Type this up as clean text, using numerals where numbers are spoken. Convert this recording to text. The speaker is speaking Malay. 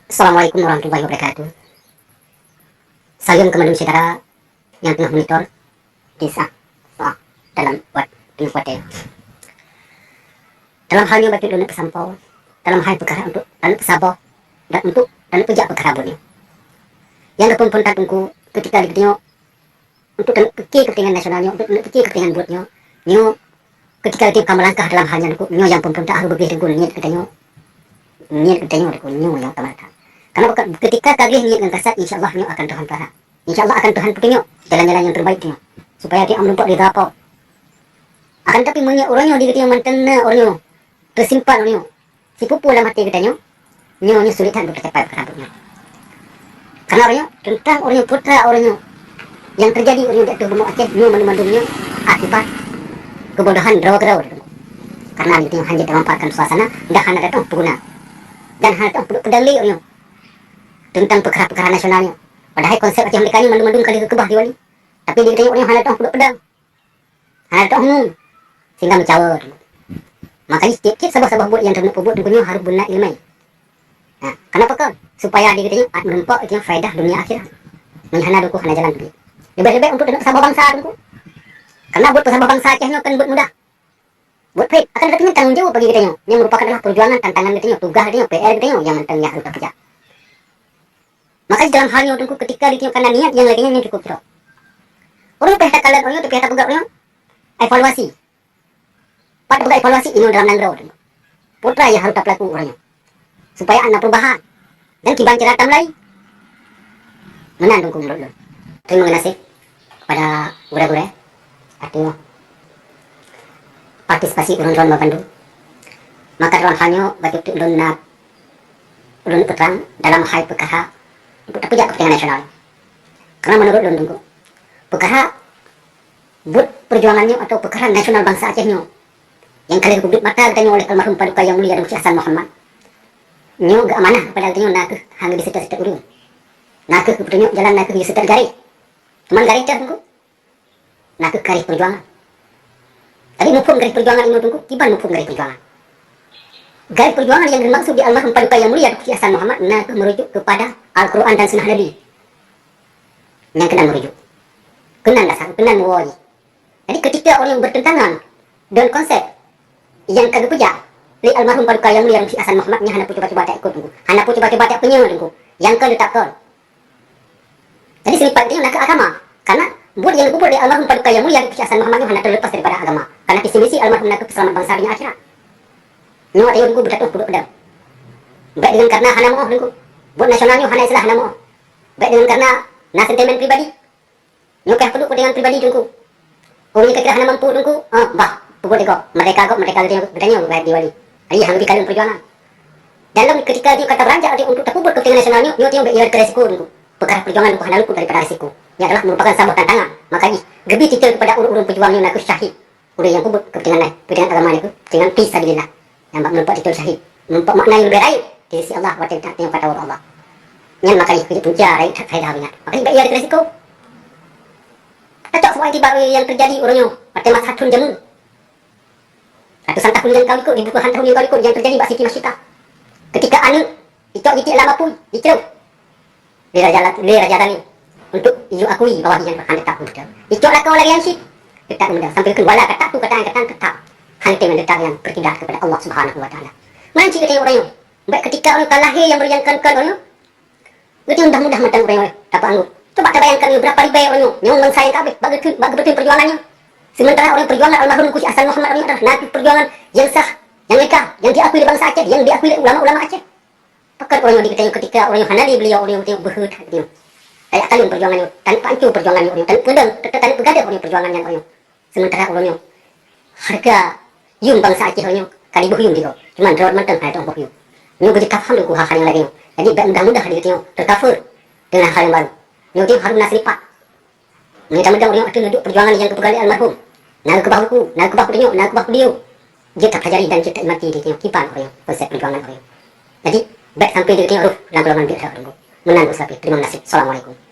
Assalamualaikum warahmatullahi wabarakatuh. Salam kepada saudara yang tengah monitor kisah dalam buat penguatan. Dalam halnya bagi dunia pesampau, dalam hal perkara untuk dan pesabar dan untuk dan pejak perkara bunyi. Yang pun tangku ketika ditengok untuk kepentingan nasionalnya, untuk kepentingan buatnya, nyo ketika dia melangkah dalam halnya nyo yang pun tak harus berbeda dengan niat ketengok nyo yang tamat. Karena ketika tagih niat dengan kasat, insyaallah nyo akan Tuhan pelihara. Insyaallah akan Tuhan petunjuk jalan-jalan yang terbaik nyo supaya dia melumpat di apa. Akan tapi menyak orangnya di ketengok mantena orangnya tersimpan orangnya. Si pupu dalam hati kita nyo sulit untuk tercapai perkara. Karena orangnya tentang orangnya putra orangnya yang terjadi orangnya jatuh bemo Aceh nyo mandu-mandumnya akibat kebodohan draw-draw. Karena itu hanya memanfaatkan suasana dah hanya datang pengguna dan hanya datang pedali orangnya tentang perkara-perkara nasionalnya. Padahal konsep Aceh mereka ini mandu-mandum kali ke kebah diwali. Tapi dia tengok orangnya hanya datang pedang. Hanya datang umum sehingga mencawar. Makanya setiap sabah-sabah buat yang ternak buat dunia harus benar ilmu. Nah, kenapa kan? Supaya dia tengok menempak itu faedah dunia akhirat. Menghana duku hana jalan pergi. Lebih-lebih untuk dengan sabah bangsa duku. Karena buat sabah bangsa Acehnya kan buat mudah. Buat baik akan datangnya tanggung jawab bagi kita yang merupakan adalah perjuangan tantangan kita tugas kita PR kita yang nantinya harus kerja. Makanya dalam halnya untuk ketika ditengok karena niat yang lainnya yang cukup teruk. Orang pihak kalian orang itu pihak pegang orang evaluasi. Pada pegang evaluasi ini dalam nanggro. Putra yang harus pelaku orangnya. Supaya anak perubahan dan kibang cerita mulai menandung menurut. Terima kasih kepada gura-gura atau partisipasi urun-urun Bapandu. Maka dalam halnya bagi ulun putrang dalam hal perkara untuk terpijak kepentingan nasional. Karena menurut ulun tunggu perkara buat perjuangannya atau perkara nasional bangsa Acehnya yang kali Republik Mata katanya oleh almarhum Paduka Yang Mulia dan Hasan Muhammad. Nyo gak amanah kepada katanya nak hangga di setel-setel urung. Nak kepetunjuk jalan nak di setel garis. Cuman garis dah tunggu. Nak garis perjuangan. Tadi mufum garis perjuangan ini tunggu, kiban mufum garis perjuangan. Garis perjuangan yang dimaksud di almarhum Paduka Yang Mulia dan Hasan Muhammad nak merujuk kepada Al-Quran dan Sunnah Nabi. Yang kena merujuk. Kena dasar, kena muwaji. Jadi ketika orang yang bertentangan dengan konsep yang kagak pejak li almarhum Paduka Yang Mulia dan Hasan Muhammadnya hana coba-coba tak ikut tunggu. Hana coba-coba tak punya tunggu. Yang kau letakkan. Jadi selipat itu nak ke agama. Karena buat yang kubur di almarhum Paduka Yang Mulia dan Hasan Muhammadnya hana terlepas daripada agama. Karena visi misi almarhum nak selamat bangsa dunia akhirat. Nyo ayo tunggu berdatuk puduk pedang. Baik dengan karena hana mau tunggu. Buat nasionalnya hana istilah hana mau. Baik dengan karena na sentimen pribadi. Nyo kah perlu dengan pribadi tunggu. Orang yang kira hana mampu tunggu. Bah, pukul dego. Mereka bertanya baik diwali. Ini yang lebih kalian perjuangan. Dalam ketika dia kata beranjak dia untuk terkubur kepentingan nasionalnya, dia tengok biar ke resiko tunggu. Perkara perjuangan tunggu hana luput daripada resiko. Ini adalah merupakan sebuah tantangan. Makanya lebih titel kepada urun-urun pejuangnya nak syahid. Udah yang kubur kepentingan agama itu, kepentingan fisabilillah. Yang menumpuk titel syahid, menumpuk makna yang lebih baik di sisi Allah wa ta'ala yang pada Allah. Yang makanya hidup punca raih faedah ingat. Makanya biar ke resiko. Cocok semua yang terjadi orangnya. Macam masatun jamu. Ratusan tahun yang kau ikut, ribuan tahun yang kau ikut yang terjadi Mbak Siti Masita. Ketika anu, itu lama pun, diceruk. Di Raja Tani. Untuk ibu akui bahwa dia akan tetap muda. Itu lah kau lagi yang sih. Tetap muda. Sampai keluar kata tu kata tetap. Hanya dengan tetap yang bertindak kepada Allah Subhanahu Wa Taala. Mana sih kita orangnya? Baik ketika orang kalahir yang berjanjikan orangnya. Itu yang mudah macam orangnya. Dapat anggur. Coba bayangkan berapa ribu orangnya. Yang bangsa yang kabeh. Bagi betul perjuangannya. Sementara orang perjuangan almarhum Kusi Hasan Muhammad ini adalah nanti perjuangan yang sah, yang lekah, yang diakui oleh bangsa Aceh, yang diakui oleh ulama-ulama Aceh. Pakat orang yang dikatakan ketika orang yang hanali beliau orang yang berhut hatinya. Kayak kalian perjuangannya, tanpa ancur perjuangannya orang, tanpa pedang, tanpa pegadai orang perjuangannya orang. Sementara orangnya harga yung bangsa Aceh orangnya kali berhuyung juga. Cuman rawat mantan hai tong berhuyung. Nyo jadi kafam dengan hal yang lainnya. Jadi mudah-mudah dia tengok terkafir dengan hal yang baru. Nyo dia harus naslipat. Mudah-mudah orang itu duduk perjuangan yang kepegali almarhum. Nak ke bahuku, nak ke bahu tengok, nak ke bahu dia. Dia tak pelajari dan kita mati dia tengok kipan orang konsep perjuangan orang. Jadi baik sampai dia tengok dalam golongan biasa orang. Menang usaha. Terima kasih. Assalamualaikum.